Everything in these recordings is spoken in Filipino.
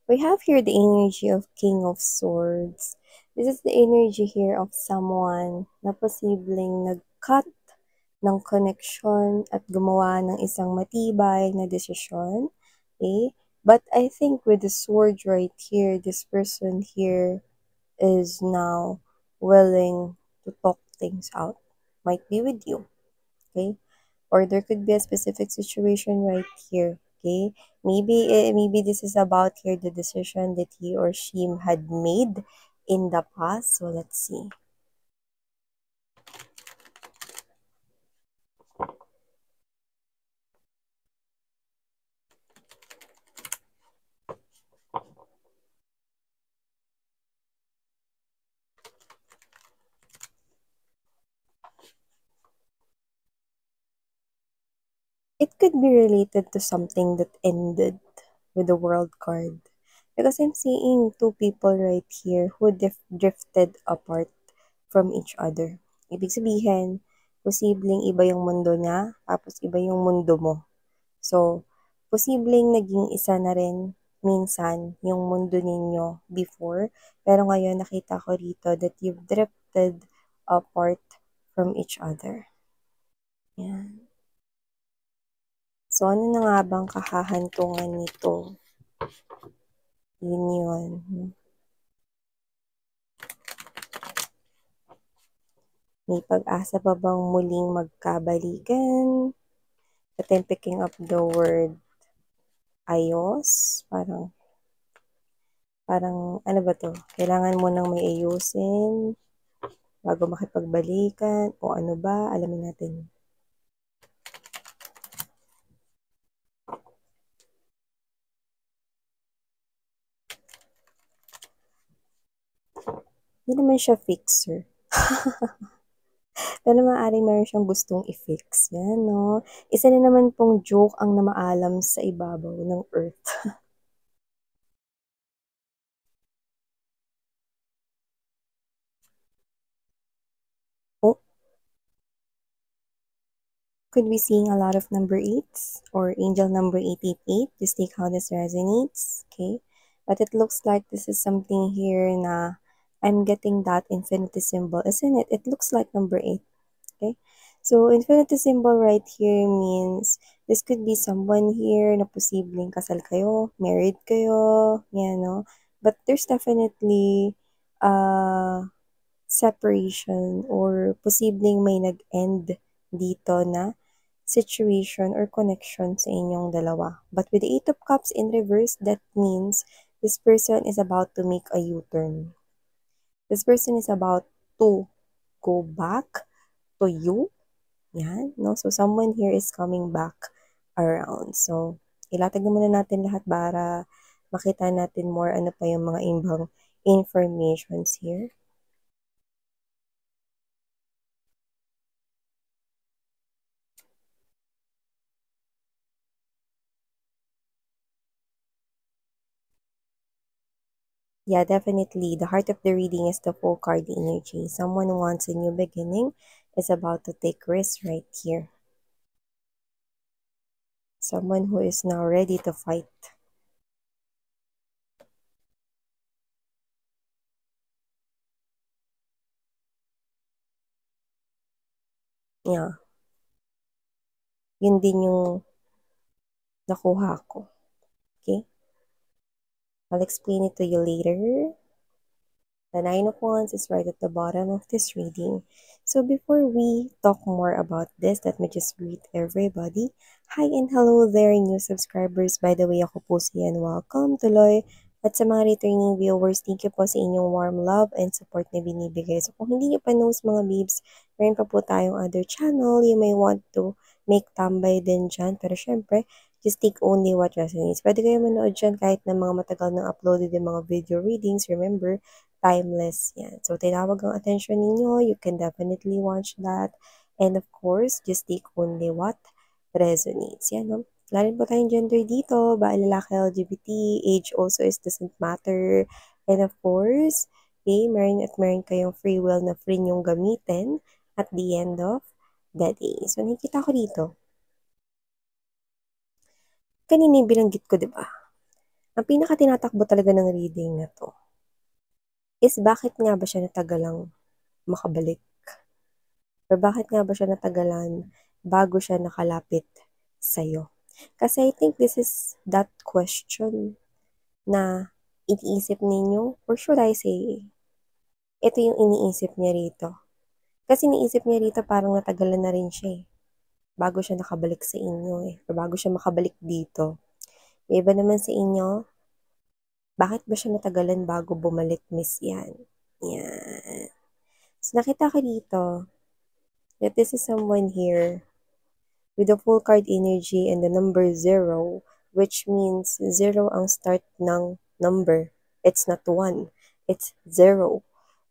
We have here the energy of King of Swords. This is the energy here of someone na posibleng nag-cut ng connection at gumawa ng isang matibay na desisyon. Okay? But I think with the sword right here, this person here is now willing to talk things out. Might be with you. Okay? Or there could be a specific situation right here. Okay, maybe this is about here the decision that he or she had made in the past. So let's see. It could be related to something that ended with the world card. Because I'm seeing two people right here who drifted apart from each other. Ibig sabihin, posibleng iba yung mundo niya, tapos iba yung mundo mo. So, posibleng naging isa na rin minsan yung mundo ninyo before, pero ngayon nakita ko rito that you've drifted apart from each other. Yan. So, ano na nga bang kahahantungan nito? Yun. May pag-asa pa bang muling magkabalikan? But I'm picking up the word ayos. Parang, ano ba to? Kailangan mo nang may ayusin bago makipagbalikan o ano ba? Alamin natin. Hindi naman siya fixer. Pero maaaring meron siyang gustong i-fix. Yan, no? Isa na naman pong joke ang namaalam sa ibabaw ng earth. Oh, could be seeing a lot of number 8s or angel number 888. Just take how this resonates, okay? But it looks like this is something here na I'm getting that infinity symbol, isn't it? It looks like number 8, okay? So, infinity symbol right here means this could be someone here na posibleng kasal kayo, married kayo, yan, no? But there's definitely separation or posibleng may nag-end dito na situation or connection sa inyong dalawa. But with the Eight of Cups in reverse, that means this person is about to make a U-turn. This person is about to go back to you. Yan, no? So, someone here is coming back around. So, ilatag na muna natin lahat para makita natin more ano pa yung mga ibang informations here. Yeah, definitely. The heart of the reading is the full card energy. Someone who wants a new beginning is about to take risks right here. Someone who is now ready to fight. Yeah. Yun din yung nakuha ko. Okay? I'll explain it to you later. The Nine of Wands is right at the bottom of this reading. So before we talk more about this, let me just greet everybody. Hi and hello there, new subscribers. By the way, ako po si Ian. Welcome tuloy. At sa mga returning viewers, thank you po sa inyong warm love and support na binibigay. So kung hindi nyo pa knows mga babes, meron pa po tayong other channel. You may want to make tambay din dyan. Pero syempre, just take only what resonates. Pwede kayo manood dyan kahit na mga matagal na uploaded yung mga video readings. Remember, timeless yan. So, tinawag ang attention ninyo, you can definitely watch that. And of course, just take only what resonates. Yan, no? Wala rin po tayong gender dito, babae, lalaki, LGBT, age also is doesn't matter. And of course, okay, meron kayong free will na free nyong gamitin at the end of the day. So, nakikita ko dito. Kanina yung binanggit ko, di ba? Ang pinaka-tinatakbo talaga ng reading na 'to is bakit nga ba siya natagalang makabalik or bakit nga ba siya natagalan bago siya nakalapit sa'yo. Kasi I think this is that question na iniisip ninyo or should I say, ito yung iniisip niya rito. Kasi iniisip niya rito parang natagalan na rin siya, bago siya nakabalik sa inyo, or bago siya makabalik dito. Yung iba naman sa inyo, bakit ba siya natagalan bago bumalik, Miss Yan? Yan. So, nakita ko dito that this is someone here with the full card energy and the number 0, which means 0 ang start ng number. It's not 1, it's 0,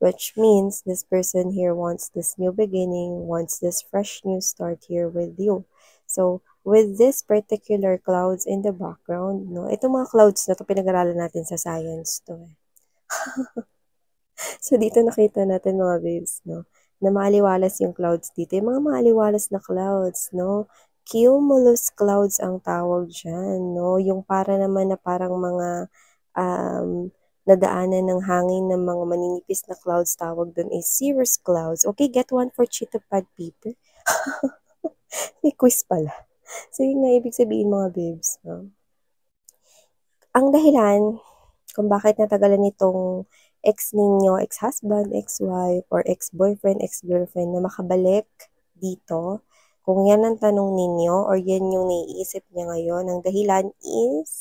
which means this person here wants this new beginning, wants this fresh new start here with you. So, with this particular clouds in the background, no, itong mga clouds na to pinag-aralan natin sa science to. So, dito nakita natin mga babes, no, na maaliwalas yung clouds dito. Yung mga maaliwalas na clouds, no, cumulus clouds ang tawag dyan, no, yung para naman na parang mga nadaanan ng hangin ng mga maninipis na clouds, tawag dun ay cirrus clouds. Okay, get one for Cheetah Pad people. May quiz pala. So, yun nga ibig sabihin mga babes, no. Ang dahilan kung bakit natagalan itong ex ninyo, ex-husband, ex-wife, or ex-boyfriend, ex-girlfriend na makabalik dito, kung yan ang tanong ninyo or yan yung naiisip niya ngayon, ang dahilan is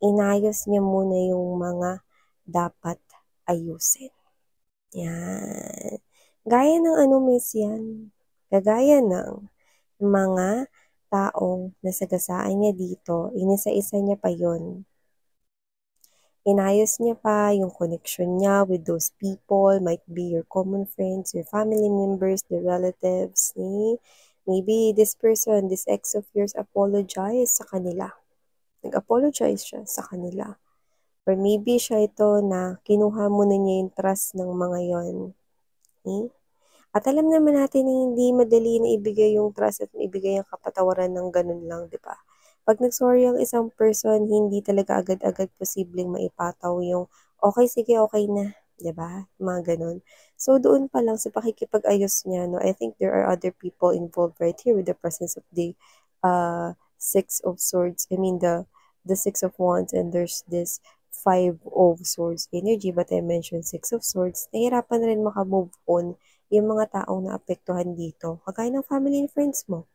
inayos niya muna yung mga dapat ayusin. Yan. Gaya ng ano, Miss Yan? Kagaya ng mga taong nasagasaan niya dito, inisa-isa niya pa yon. Inayos niya pa yung connection niya with those people, might be your common friends, your family members, the relatives. Maybe this person, this ex of yours, apologize sa kanila. Nag-apologize siya sa kanila. Or maybe siya ito na kinuha muna niya yung trust ng mga yon. At alam naman natin na hindi madali na ibigay yung trust at ibigay ang kapatawaran ng ganun lang, di ba? Pag nag-sorry ang isang person, hindi talaga agad-agad posibleng maipataw yung okay, sige, okay na, di ba? Mga ganun. So, doon pa lang sa pakikipag-ayos niya, no, I think there are other people involved right here with the presence of the Six of Swords. I mean, the Six of Wands, and there's this Five of Swords energy, but I mentioned Six of Swords. Nahirapan rin makamove on yung mga taong naapektuhan dito. Kagaya ng family and friends mo.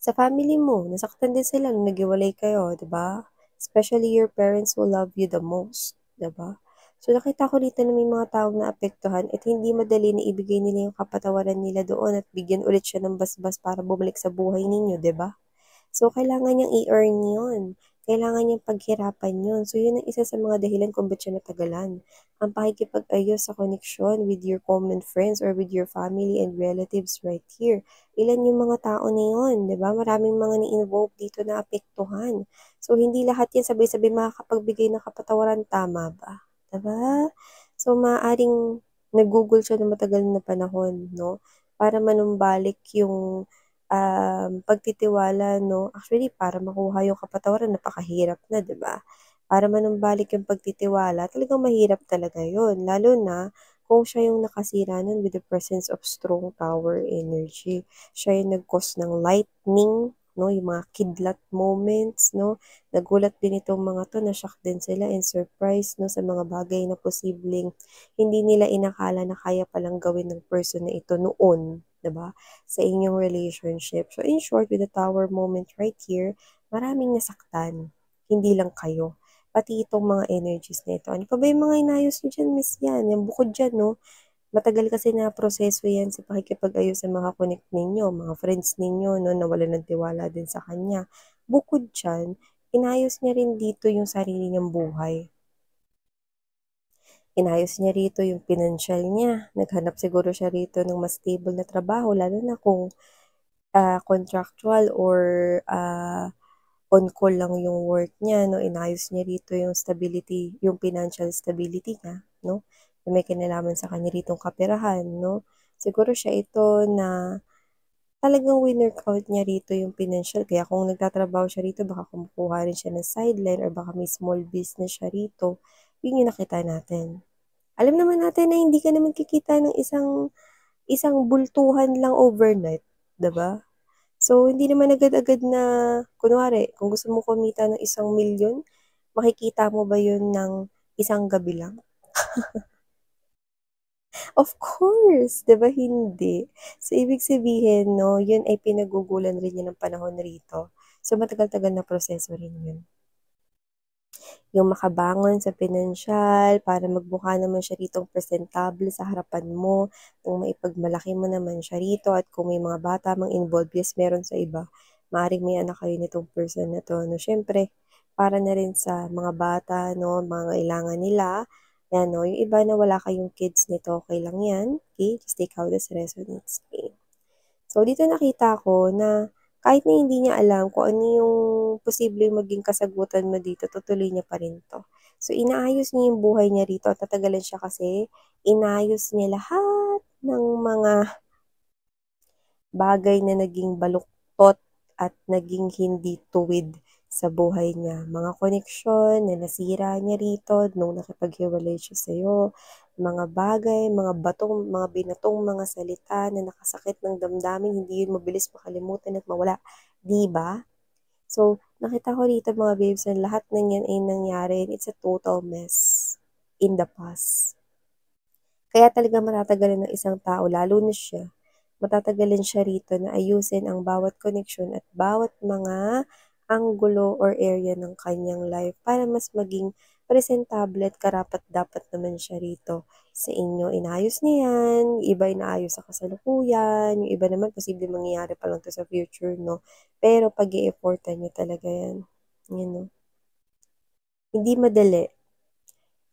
Sa family mo, nasaktan din sila nung naghiwalay kayo, di ba? Especially your parents will love you the most, di ba? So, nakita ko dito na may mga taong naapektuhan at hindi madali na ibigay nila yung kapatawaran nila doon at bigyan ulit siya ng basbas para bumalik sa buhay ninyo, di ba? So, kailangan niyang i-earn yun. Kailangan niyang paghirapan yun. So, yun ang isa sa mga dahilan kung ba't siya natagalan. Ang pakikipag-ayos sa connection with your common friends or with your family and relatives right here. Ilan yung mga tao na yun, di ba? Maraming mga ni-involve dito na apektuhan. So, hindi lahat yan sabay-sabay makakapagbigay ng kapatawaran. Tama ba? Diba? So, maaaring nag-google siya ng matagal na panahon, no? Para manumbalik yung pagtitiwala, no? Actually, para makuha yung kapatawaran, napakahirap na, di ba? Para manumbalik yung pagtitiwala, talagang mahirap talaga yun. Lalo na kung siya yung nakasira nun with the presence of strong tower energy. Siya yung nag-cause ng lightning, no? Yung mga kidlat moments, no? Nagulat din itong mga to, na-shock din sila and surprise, no? Sa mga bagay na posibleng hindi nila inakala na kaya palang gawin ng person na ito noon, diba? Sa inyong relationship. So, in short, with the tower moment right here, maraming nasaktan. Hindi lang kayo. Pati itong mga energies na ito. Ano pa ba yung mga inayos nyo dyan, Miss Yan? Yung bukod dyan, no? Matagal kasi na proseso yan sa pakikipag-ayos sa mga connect ninyo, mga friends ninyo, no? Nawala ng tiwala din sa kanya. Bukod dyan, inayos niya rin dito yung sarili niyang buhay. Inayos niya rito yung financial niya. Naghanap siguro siya rito ng mas stable na trabaho, lalo na kung contractual or on-call lang yung work niya, no? Inayos niya rito yung stability, yung financial stability niya, no? May kinalaman sa kanya rito kaperahan, no? Siguro siya ito na talagang winorkout niya rito yung financial. Kaya kung nagtatrabaho siya rito, baka kumukuha rin siya ng sideline or baka may small business siya rito. Yun yung nakita natin. Alam naman natin na hindi ka naman kikita ng isang bultuhan lang overnight, 'di ba? So, hindi naman agad-agad na, kunwari, kung gusto mo kumita ng 1,000,000, makikita mo ba yun ng isang gabi lang? Of course, 'di ba hindi? So, ibig sabihin, no, yun ay pinagugulan rin niya ng panahon rito. So, matagal-tagal na proseso rin yun. Yung makabangon sa pinansyal para magmukha naman siya ritong presentable sa harapan mo, kung maipagmalaki mo naman siya rito at kung may mga bata mang involved, yes, meron sa iba, maaaring may anak kayo nitong person na 'to 'no. Siyempre, para na rin sa mga bata 'no, mga kailangan nila, 'yan 'no. Yung iba na wala kayong kids nito, okey lang 'yan, okey, just take how this resonates, okey. So, dito nakita ko na kahit na hindi niya alam kung ano yung posibleng maging kasagutan mo dito, tutuloy niya pa rin 'to. So, inaayos niya yung buhay niya rito at tatagalan siya kasi inayos niya lahat ng mga bagay na naging baluktot at naging hindi tuwid sa buhay niya. Mga koneksyon na nasira niya rito nung nakipaghiwalay siya sa'yo, mga bagay, mga binatong mga salita na nakasakit ng damdamin, hindi yun mabilis makalimutan at mawala, 'di ba? So, nakita ko rito mga babes na lahat ng yan ay nangyari and it's a total mess in the past. Kaya talaga matatagalan ng isang tao, lalo na siya, matatagalan siya rito na ayusin ang bawat koneksyon at bawat mga anggulo or area ng kanyang life para mas maging presentable at karapat-dapat naman siya rito sa inyo. Inayos niya yan, yung iba inaayos sa kasalukuyan, yung iba naman posible mangyayari pa lang to sa future, no? Pero pag i niyo talaga yan. Yun, no? Hindi madali.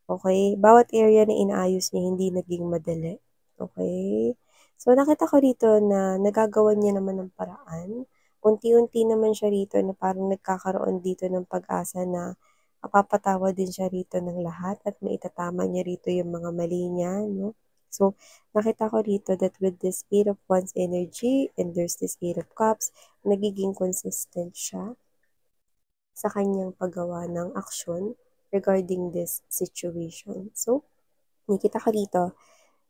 Okay, bawat area na inaayos niya hindi naging madali, okay. So, nakita ko rito na nagagawan niya naman ng paraan. Unti-unti naman siya rito na parang nagkakaroon dito ng pag-asa na mapapatawad din siya rito ng lahat at maitatama niya rito yung mga mali niya, 'no. So, nakita ko rito that with this Eight of Wands energy and there's this Eight of Cups, nagiging consistent siya sa kanyang paggawa ng aksyon regarding this situation. So, nakita ko dito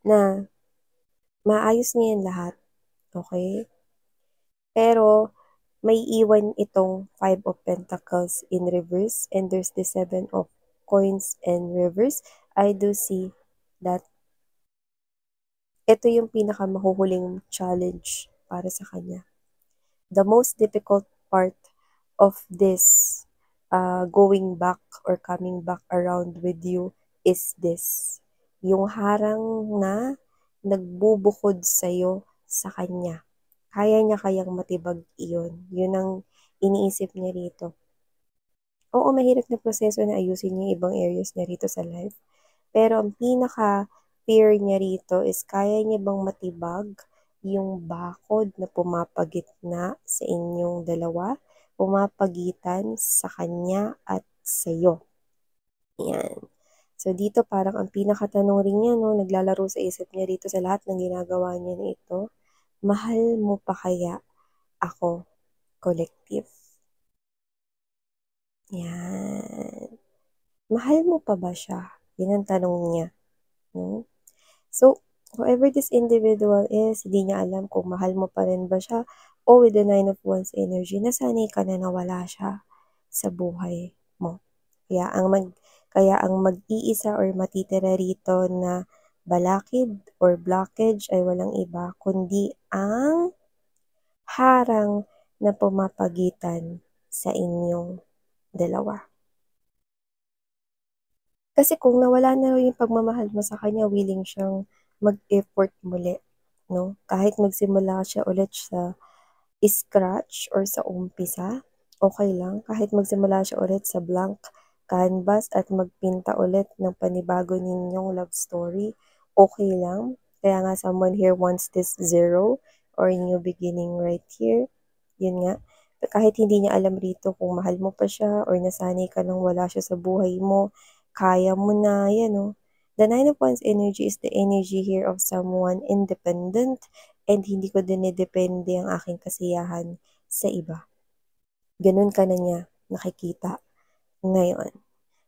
na maayos niya yan lahat, okay? Pero may iwan itong Five of Pentacles in reverse and there's the Seven of Coins in reverse. I do see that ito yung pinakamahuhuling challenge para sa kanya. The most difficult part of this going back or coming back around with you is this. Yung harang na nagbubukod sa'yo sa kanya. Kaya niya kayang matibag iyon. Yun ang iniisip niya rito. Oo, mahirap na proseso na ayusin niya yung ibang areas niya rito sa life. Pero ang pinaka-fear niya rito is kaya niya bang matibag yung bakod na pumapagitna sa inyong dalawa, pumapagitan sa kanya at sa'yo. Yan. So, dito parang ang pinakatanong rin niya, no, naglalaro sa isip niya rito sa lahat ng ginagawa niya na ito, mahal mo pa kaya ako, collective? Yan. Mahal mo pa ba siya? Yan ang tanong niya. No? So, whoever this individual is, hindi niya alam kung mahal mo pa rin ba siya o with the Nine of Wands energy, nasanay ka na nawala siya sa buhay mo. Kaya ang mag-iisa or matitira rito na balakid or blockage ay walang iba kundi ang harang na pumapagitan sa inyong dalawa. Kasi kung nawala na yung pagmamahal mo sa kanya, willing siyang mag-effort muli, no? Kahit magsimula siya ulit sa scratch or sa umpisa, okay lang. Kahit magsimula siya ulit sa blank canvas at magpinta ulit ng panibago ninyong love story, okay lang. Kaya nga someone here wants this zero or new beginning right here. Yun nga. Kahit hindi niya alam rito kung mahal mo pa siya or nasanay ka nang wala siya sa buhay mo, kaya mo na, yan o. The Nine of Wands energy is the energy here of someone independent and hindi ko dinedepende ang aking kasiyahan sa iba. Ganun ka na niya nakikita ngayon.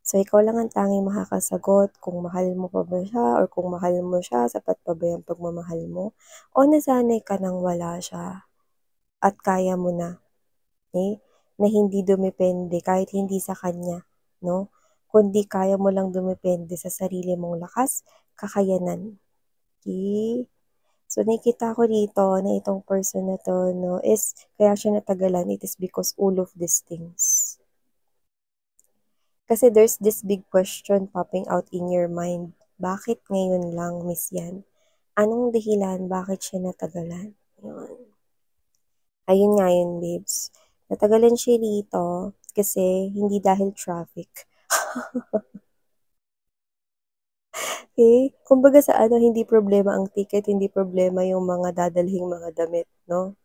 So, ikaw lang ang tanging makakasagot kung mahal mo pa ba siya or kung mahal mo siya, sapat pa ba yung pagmamahal mo, o nasanay ka nang wala siya at kaya mo na, eh, na hindi dumepende kahit hindi sa kanya, no? Kundi kaya mo lang dumepende sa sarili mong lakas, kakayanan. Okay? So, nakikita ko dito na itong person na to, no, is kaya siya natagalan, it is because all of these things. Kasi there's this big question popping out in your mind. Bakit ngayon lang, Miss Yan? Anong dahilan? Bakit siya natagalan? Yun. Ayun nga yun, babes. Natagalan siya dito kasi hindi dahil traffic. Okay? Kumbaga sa ano, hindi problema ang ticket, hindi problema yung mga dadalhing mga damit, no?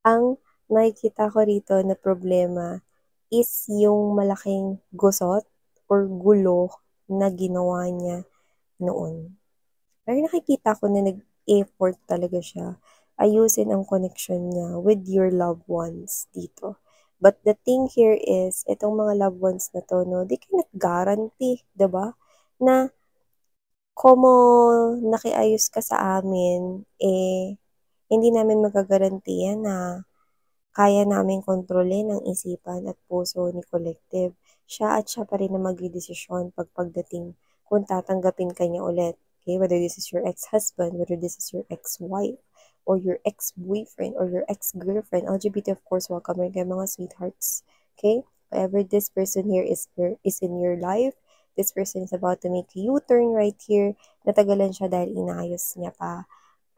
Ang nakikita ko rito na problema is yung malaking gusot or gulo na ginawa niya noon. Pero nakikita ko na nag-effort talaga siya ayusin ang connection niya with your loved ones dito. But the thing here is, itong mga loved ones na to, no, di ka nag-guarantee, diba? Na, como nakiayos ka sa amin, hindi namin magagarantiya na kaya naming kontrolin ang isipan at puso ni Collective. Siya pa rin na magdedesisyon pagdating kung tatanggapin ka niya ulit. Okay? Whether this is your ex-husband, whether this is your ex-wife, or your ex-boyfriend, or your ex-girlfriend. LGBT, of course, welcome rin kayo mga sweethearts. Okay? Whoever this person here is in your life, this person is about to make a U-turn right here. Natagalan siya dahil inaayos niya pa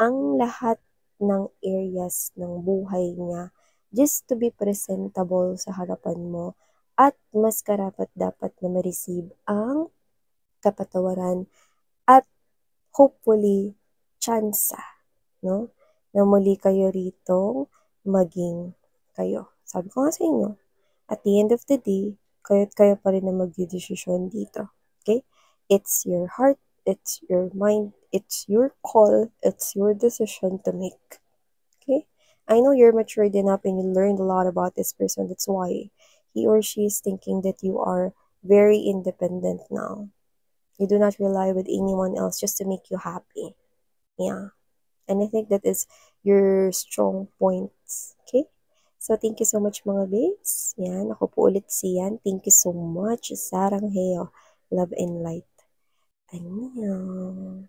ang lahat ng areas ng buhay niya just to be presentable sa harapan mo at mas karapat-dapat na ma-receive ang kapatawaran at hopefully tsansa, no? Na muli kayo rito maging kayo. Sabi ko nga sa inyo, at the end of the day, kayo't kayo pa rin na magdidesisyon dito. Okay? It's your heart, it's your mind, it's your call, it's your decision to make. Okay? I know you're matured enough and you learned a lot about this person. That's why he or she is thinking that you are very independent now. You do not rely with anyone else just to make you happy. Yeah. And I think that is your strong points. Okay? So, thank you so much mga babes. Yan. Ako po ulit si Yan. Thank you so much. Sarang Heo. Love and light. Annyeong.